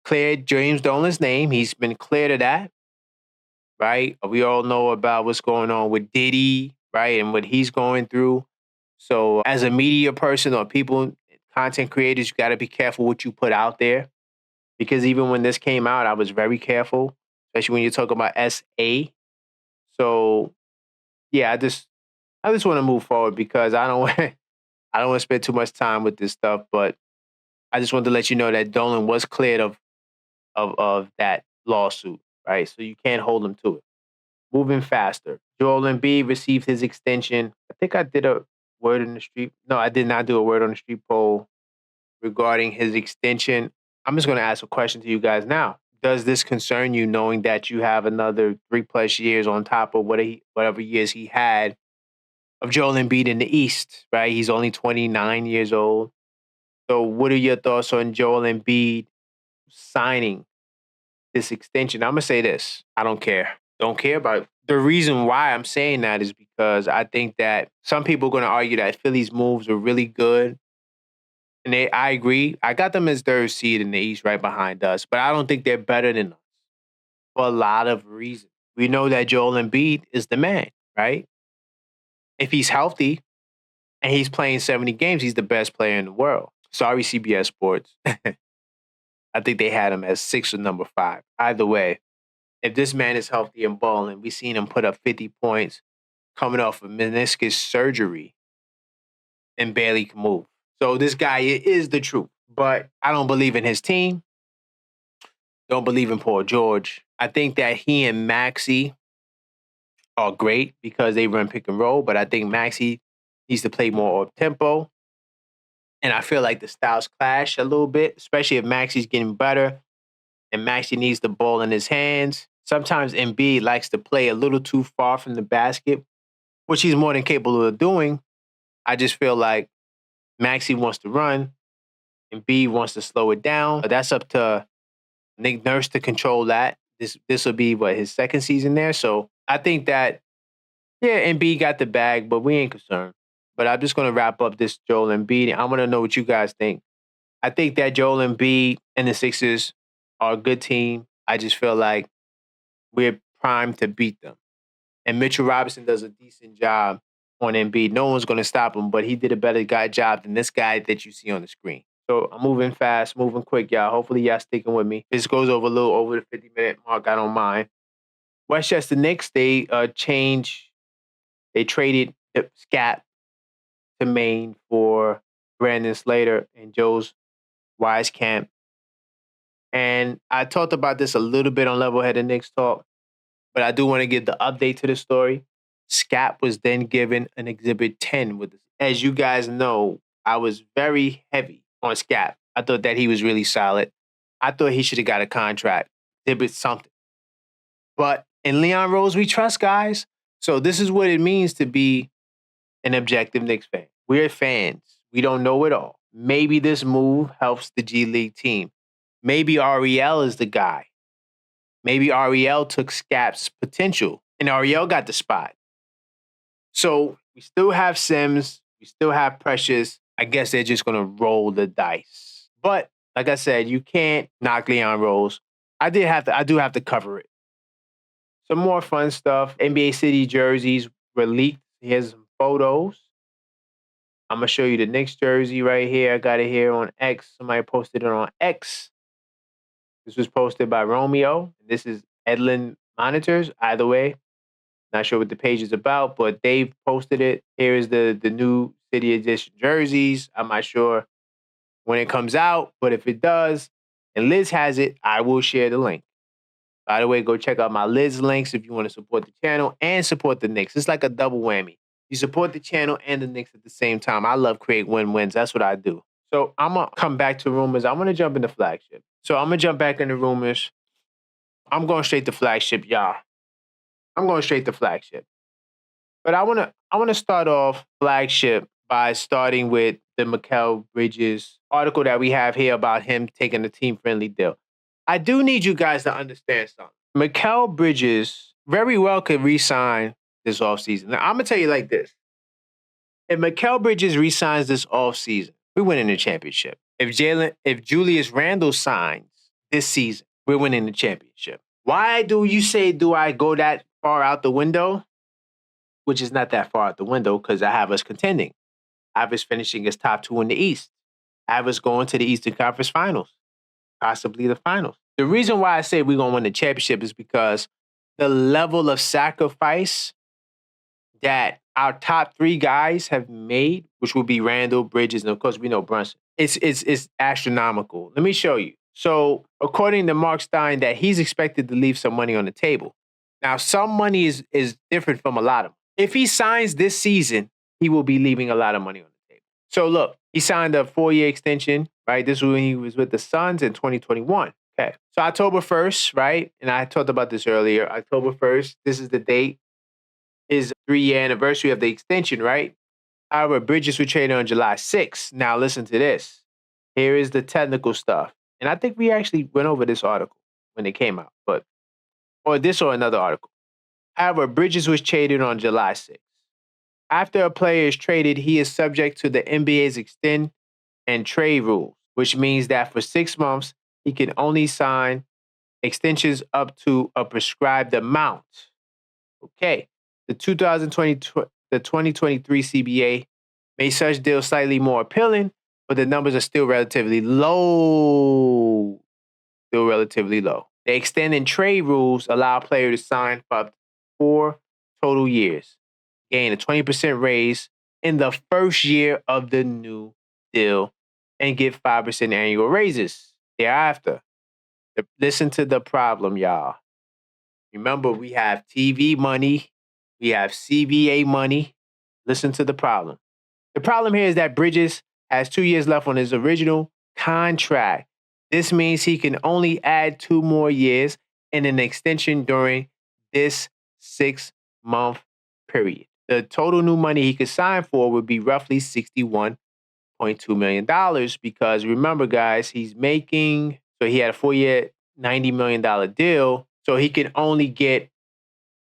clear James Dolan's name. He's been cleared of that, right? We all know about what's going on with Diddy, right? And what he's going through. So as a media person or people, content creators, you got to be careful what you put out there. Because even when this came out, I was very careful, especially when you're talking about SA. So yeah, I just want to move forward because I don't want I don't want to spend too much time with this stuff. But I just wanted to let you know that Dolan was cleared of that lawsuit, right? So you can't hold him to it. Moving faster. Joel Embiid received his extension. I think I did a word on the street. No, I did not do a word on the street poll regarding his extension. I'm just going to ask a question to you guys now. Does this concern you knowing that you have another 3+ years on top of whatever years he had of Joel Embiid in the East, right? He's only 29 years old. So what are your thoughts on Joel Embiid signing this extension? I'm going to say this. I don't care. Don't care about it. The reason why I'm saying that is because I think that some people are going to argue that Philly's moves are really good. And I agree. I got them as third seed in the East right behind us, but I don't think they're better than us for a lot of reasons. We know that Joel Embiid is the man, right? If he's healthy and he's playing 70 games, he's the best player in the world. Sorry, CBS Sports. I think they had him as 6 or number 5. Either way, if this man is healthy and balling, we've seen him put up 50 points coming off of meniscus surgery and barely can move. So this guy is the truth. But I don't believe in his team. Don't believe in Paul George. I think that he and Maxey are great because they run pick and roll, but I think Maxey needs to play more up-tempo. And I feel like the styles clash a little bit, especially if Maxey's getting better and Maxey needs the ball in his hands. Sometimes Embiid likes to play a little too far from the basket, which he's more than capable of doing. I just feel like Maxey wants to run, Embiid wants to slow it down. But that's up to Nick Nurse to control that. This will be, his second season there. So I think that, yeah, Embiid got the bag, but we ain't concerned. But I'm just going to wrap up this Joel Embiid. I want to know what you guys think. I think that Joel Embiid and the Sixers are a good team. I just feel like we're primed to beat them. And Mitchell Robinson does a decent job on Embiid. No one's going to stop him, but he did a better job than this guy that you see on the screen. So I'm moving fast, moving quick, y'all. Hopefully y'all sticking with me. This goes over a little over the 50-minute mark. I don't mind. Westchester Knicks, they traded Scat to Maine for Brandon Slater and Joe's Wieskamp. And I talked about this a little bit on Levelheaded Knicks Talk, but I do want to give the update to the story. Scat was then given an Exhibit 10 with this. As you guys know, I was very heavy on Scat. I thought that he was really solid. I thought he should have got a contract, exhibit something. But in Leon Rose, we trust, guys. So this is what it means to be an objective Knicks fan. We're fans. We don't know it all. Maybe this move helps the G League team. Maybe Ariel is the guy. Maybe Ariel took Scap's potential, and Ariel got the spot. So we still have Sims. We still have Precious. I guess they're just going to roll the dice. But like I said, you can't knock Leon Rose. I do have to cover it. Some more fun stuff. NBA City jerseys were leaked. Here's some photos. I'm going to show you the Knicks jersey right here. I got it here on X. Somebody posted it on X. This was posted by Romeo. This is Edlin Monitors. Either way, not sure what the page is about, but they've posted it. Here is the new City Edition jerseys. I'm not sure when it comes out, but if it does, and Liz has it, I will share the link. By the way, go check out my Liz links if you want to support the channel and support the Knicks. It's like a double whammy. You support the channel and the Knicks at the same time. I love create win-wins. That's what I do. So I'm going to come back to rumors. I'm going to jump into flagship. So I'm going to jump back into rumors. I'm going straight to flagship, y'all. I'm going straight to flagship. But I want to start off flagship by starting with the Mikal Bridges article that we have here about him taking a team-friendly deal. I do need you guys to understand something. Mikal Bridges very well could re-sign this offseason. Now, I'm going to tell you like this. If Mikal Bridges resigns this offseason, we're winning the championship. If Julius Randle signs this season, we're winning the championship. Why do you say, do I go that far out the window? Which is not that far out the window because I have us contending. I have us finishing as top 2 in the East. I have us going to the Eastern Conference Finals, possibly the finals. The reason why I say we're going to win the championship is because the level of sacrifice that our top 3 guys have made, which will be Randle, Bridges, and of course we know Brunson, it's astronomical. Let me show you. So according to Mark Stein, that he's expected to leave some money on the table. Now, some money is different from a lot of them. If he signs this season, he will be leaving a lot of money on the table. So look, he signed a 4-year extension, right? This was when he was with the Suns in 2021. Okay. So October 1st, right? And I talked about this earlier. October 1st, this is the date, is 3-year anniversary of the extension, right? However, Bridges were traded on July 6th. Now listen to this. Here is the technical stuff. And I think we actually went over this article when it came out, or this or another article. However, Bridges was traded on July 6th. After a player is traded, he is subject to the NBA's extend and trade rules, which means that for 6 months, he can only sign extensions up to a prescribed amount. Okay. The 2023 CBA made such deals slightly more appealing, but the numbers are still relatively low. The extend and trade rules allow a player to sign for up to 4 total years, gain a 20% raise in the first year of the new deal, and get 5% annual raises thereafter. Listen to the problem, y'all. Remember, we have TV money. We have CBA money. Listen to the problem. The problem here is that Bridges has 2 years left on his original contract. This means he can only add 2 more years in an extension during this 6-month period. The total new money he could sign for would be roughly $61.2 million because remember, guys, he's making, so he had a 4-year, $90 million deal, so he can only get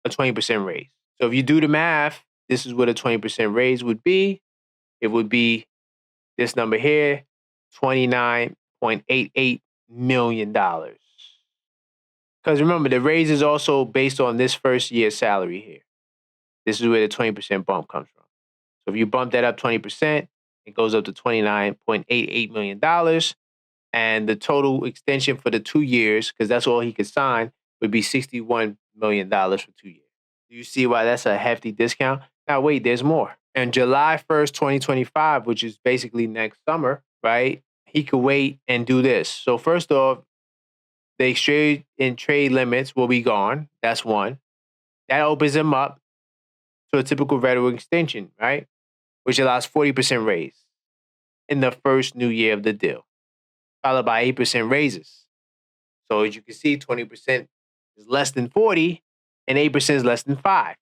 a 20% raise. So if you do the math, this is what a 20% raise would be. It would be this number here, $29.88 million. Because remember, the raise is also based on this first year's salary here. This is where the 20% bump comes from. So if you bump that up 20%, it goes up to $29.88 million. And the total extension for the 2 years, because that's all he could sign, would be $61 million for 2 years. Do you see why that's a hefty discount? Now, wait, there's more. And July 1st, 2025, which is basically next summer, right? He could wait and do this. So first off, the exchange and trade limits will be gone. That's one. That opens him up to a typical veteran extension, right? Which allows 40% raise in the first new year of the deal, followed by 8% raises. So as you can see, 20% is less than 40 and 8% is less than 5.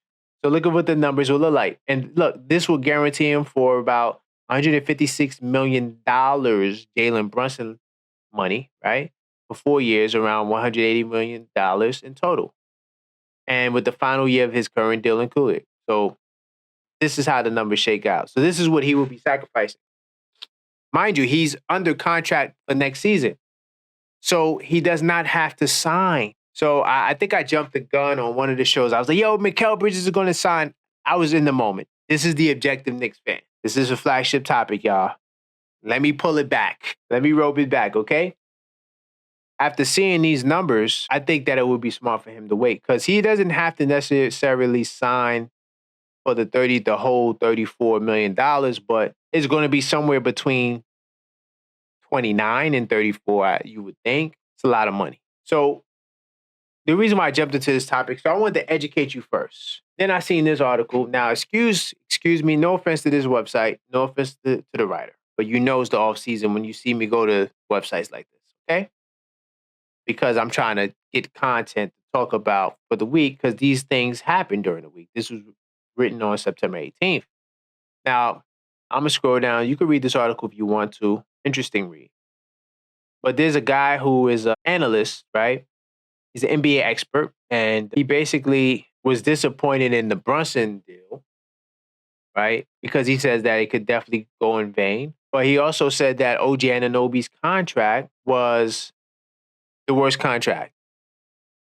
So look at what the numbers will look like. And look, this will guarantee him for about $156 million Jalen Brunson money, right? For 4 years, around $180 million in total. And with the final year of his current deal included. So this is how the numbers shake out. So this is what he will be sacrificing. Mind you, he's under contract for next season. So he does not have to sign. So I think I jumped the gun on one of the shows. I was like, yo, Mikal Bridges is going to sign. I was in the moment. This is the objective Knicks fan. This is a flagship topic, y'all. Let me pull it back. Let me rope it back, okay? After seeing these numbers, I think that it would be smart for him to wait because he doesn't have to necessarily sign for the whole $34 million, but it's going to be somewhere between 29 and 34, you would think. It's a lot of money. So the reason why I jumped into this topic, so I wanted to educate you first. Then I seen this article. Now, excuse me, no offense to this website, no offense to the writer, but you know it's the off season when you see me go to websites like this, okay? Because I'm trying to get content to talk about for the week because these things happen during the week. This was written on September 18th. Now, I'm going to scroll down. You can read this article if you want to. Interesting read. But there's a guy who is an analyst, right? He's an NBA expert, and he basically was disappointed in the Brunson deal, right? Because he says that it could definitely go in vain. But he also said that OG Anunoby's contract was the worst contract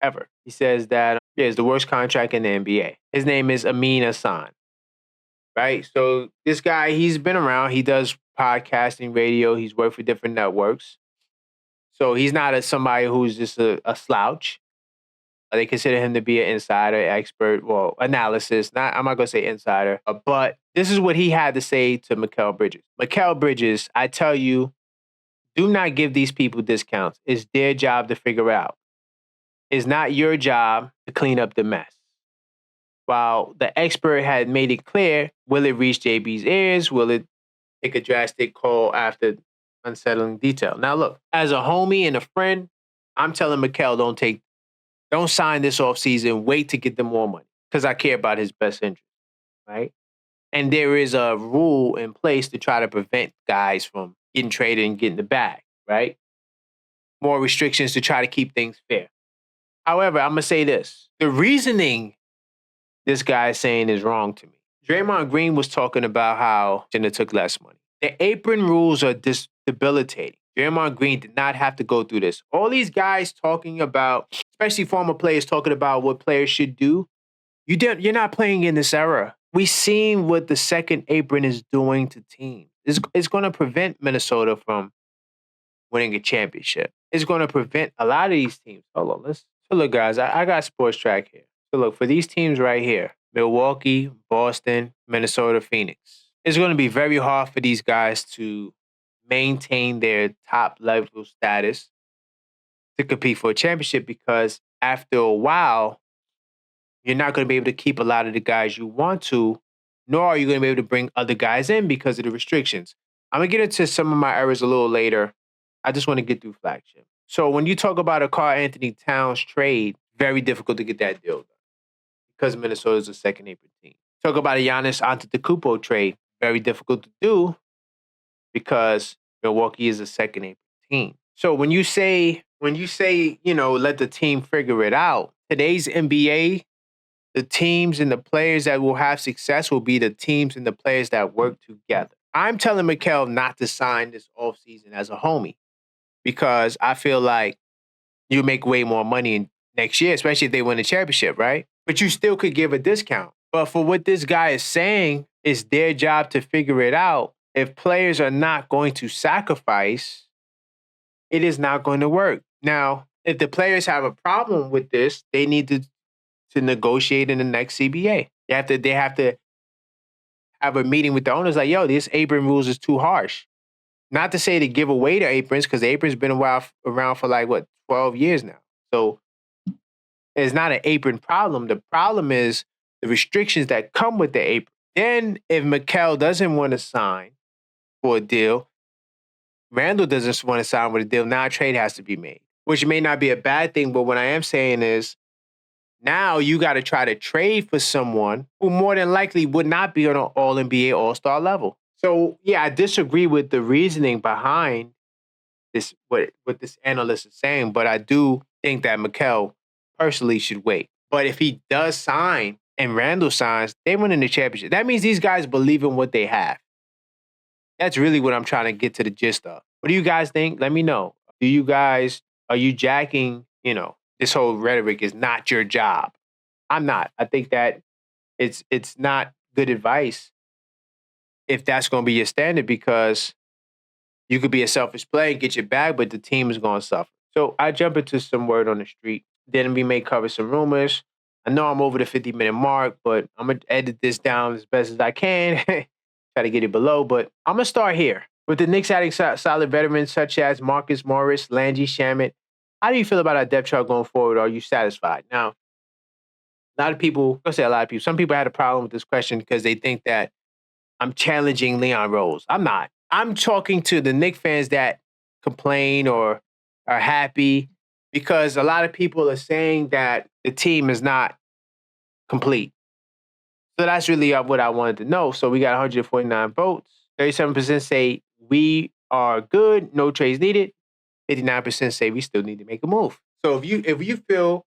ever. He says that it's the worst contract in the NBA. His name is Amin Hassan, right? So this guy, he's been around. He does podcasting, radio. He's worked for different networks. So he's not somebody who's just a slouch. They consider him to be an insider, expert, well, analysis. I'm not going to say insider, but this is what he had to say to Mikal Bridges. Mikal Bridges, I tell you, do not give these people discounts. It's their job to figure out. It's not your job to clean up the mess. While the expert had made it clear, will it reach JB's ears? Will it take a drastic call after unsettling detail? Now, look, as a homie and a friend, I'm telling Mikal, don't sign this offseason. Wait to get them more money because I care about his best interest, right? And there is a rule in place to try to prevent guys from getting traded and getting the bag, right? More restrictions to try to keep things fair. However, I'm going to say this. The reasoning this guy is saying is wrong to me. Draymond Green was talking about how Jenna took less money. The apron rules are debilitating. Draymond Green did not have to go through this. All these guys talking about, especially former players talking about what players should do, you're not playing in this era. We've seen what the second apron is doing to teams. It's going to prevent Minnesota from winning a championship. It's going to prevent a lot of these teams. Hold on, so look, guys, I got Sports Track here. So look, for these teams right here, Milwaukee, Boston, Minnesota, Phoenix, it's going to be very hard for these guys to maintain their top level status to compete for a championship because after a while, you're not going to be able to keep a lot of the guys you want to, nor are you going to be able to bring other guys in because of the restrictions. I'm going to get into some of my errors a little later. I just want to get through flagship. So when you talk about a Karl Anthony Towns trade, very difficult to get that deal done because Minnesota is a second apron team. Talk about a Giannis Antetokounmpo trade, very difficult to do because Milwaukee is a second apron team. So when you say, let the team figure it out, today's NBA, the teams and the players that will have success will be the teams and the players that work together. I'm telling Mikal not to sign this offseason as a homie because I feel like you make way more money next year, especially if they win the championship, right? But you still could give a discount. But for what this guy is saying, it's their job to figure it out. If players are not going to sacrifice, it is not going to work. Now, if the players have a problem with this, they need to negotiate in the next CBA. They have to have a meeting with the owners like, yo, this apron rules is too harsh. Not to say to give away the aprons, because the apron's been around for 12 years now. So it's not an apron problem. The problem is the restrictions that come with the apron. Then if Mikal doesn't want to sign for a deal, Randle doesn't want to sign with a deal, now a trade has to be made, which may not be a bad thing, but what I am saying is now you got to try to trade for someone who more than likely would not be on an All-NBA, All-Star level. So, yeah, I disagree with the reasoning behind this, what this analyst is saying, but I do think that Mikal personally should wait. But if he does sign and Randle signs, they win in the championship. That means these guys believe in what they have. That's really what I'm trying to get to the gist of. What do you guys think? Let me know. Are you jacking, this whole rhetoric is not your job? I'm not. I think that it's not good advice if that's going to be your standard because you could be a selfish player and get your bag, but the team is going to suffer. So I jump into some word on the street. Then we may cover some rumors. I know I'm over the 50-minute mark, but I'm going to edit this down as best as I can. Try to get it below, but I'm going to start here. With the Knicks adding solid veterans such as Marcus Morris, Landry Shamet, how do you feel about our depth chart going forward? Are you satisfied? Now, some people had a problem with this question because they think that I'm challenging Leon Rose. I'm not. I'm talking to the Knicks fans that complain or are happy because a lot of people are saying that the team is not complete. So that's really what I wanted to know. So we got 149 votes. 37% say we are good, no trades needed. 59% say we still need to make a move. So if you feel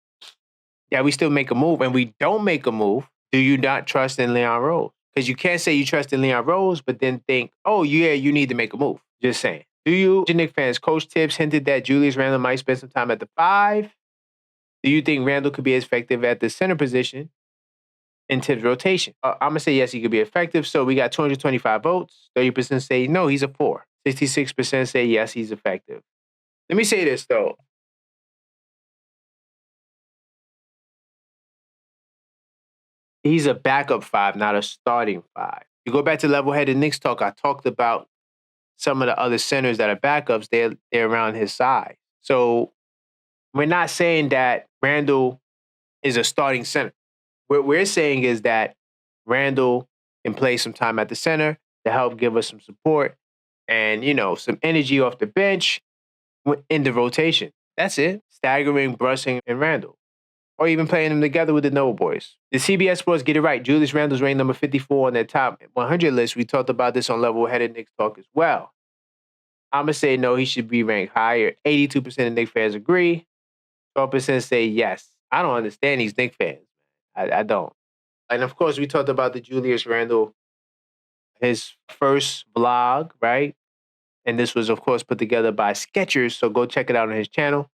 that we still make a move and we don't make a move, do you not trust in Leon Rose? Because you can't say you trust in Leon Rose, but then think, oh, yeah, you need to make a move. Just saying. Do you, Knicks fans, Coach Tibbs hinted that Julius Randle might spend some time at the 5? Do you think Randle could be as effective at the center position in Tibbs' rotation? I'm going to say yes, he could be effective. So we got 225 votes. 30% say no, he's a 4. 66% say yes, he's effective. Let me say this, though. He's a backup 5, not a starting 5. You go back to level-headed Knicks talk, I talked about some of the other centers that are backups, they're around his size. So we're not saying that Randle is a starting center. What we're saying is that Randle can play some time at the center to help give us some support and, some energy off the bench in the rotation. That's it. Staggering, Brussing, and Randle. Or even playing them together with the Noble Boys. The CBS Sports get it right. Julius Randle's ranked number 54 on their top 100 list. We talked about this on level-headed Knicks talk as well. I'm going to say no, he should be ranked higher. 82% of Knicks fans agree. 12% say yes. I don't understand these Knicks fans. I don't. And, of course, we talked about the Julius Randle, his first vlog, right? And this was, of course, put together by Skechers, so go check it out on his channel.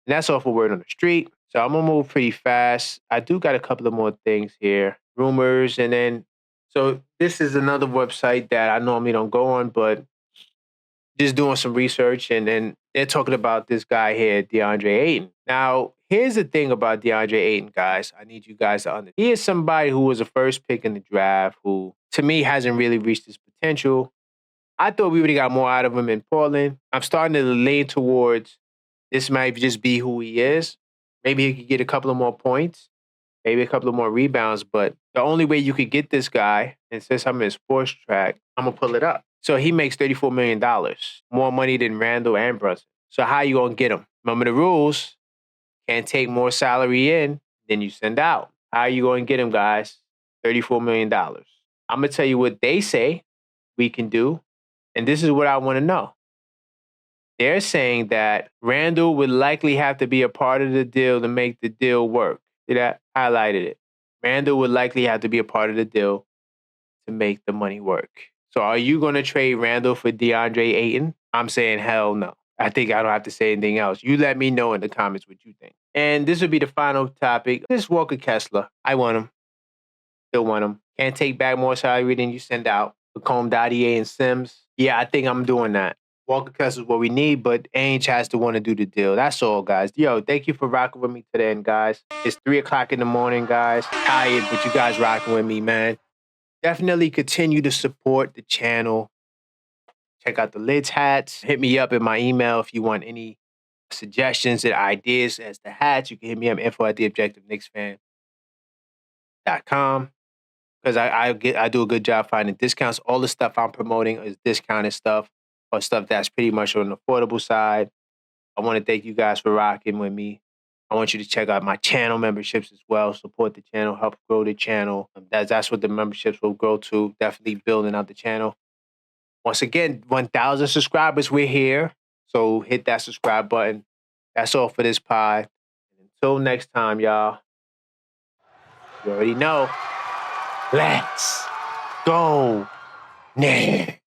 And that's all for Word on the Street. So I'm going to move pretty fast. I do got a couple of more things here. Rumors, and then, so this is another website that I normally don't go on, but just doing some research, and then they're talking about this guy here, DeAndre Ayton. Now, here's the thing about DeAndre Ayton, guys. I need you guys to understand. He is somebody who was a first pick in the draft who, to me, hasn't really reached his potential. I thought we would have got more out of him in Portland. I'm starting to lean towards this might just be who he is. Maybe he could get a couple of more points, maybe a couple of more rebounds, but the only way you could get this guy, and since I'm in sports track, I'm going to pull it up. So he makes $34 million, more money than Randle and Brunson. So how you going to get him? Remember the rules. Can't take more salary in than you send out. How you going to get him, guys? $34 million. I'm going to tell you what they say we can do, and this is what I want to know. They're saying that Randle would likely have to be a part of the deal to make the deal work. See that? Highlighted it. Randle would likely have to be a part of the deal to make the money work. So are you going to trade Randle for DeAndre Ayton? I'm saying hell no. I think I don't have to say anything else. You let me know in the comments what you think. And this would be the final topic. This is Walker Kessler. I want him. Still want him. Can't take back more salary than you send out. Macomb, Dottier, and Sims. Yeah, I think I'm doing that. Walker Kessler is what we need, but Ainge has to want to do the deal. That's all, guys. Yo, thank you for rocking with me today, guys. It's 3 o'clock in the morning, guys. Tired, but you guys rocking with me, man. Definitely continue to support the channel. Check out the lids hats. Hit me up in my email if you want any suggestions and ideas as to hats. You can hit me up info@theobjectiveknicksfan.com. Because I do a good job finding discounts. All the stuff I'm promoting is discounted stuff, or stuff that's pretty much on the affordable side. I want to thank you guys for rocking with me. I want you to check out my channel memberships as well. Support the channel, help grow the channel. That's what the memberships will grow to. Definitely building out the channel. Once again, 1,000 subscribers, we're here. So hit that subscribe button. That's all for this pod. Until next time, y'all. You already know. Let's go Knicks.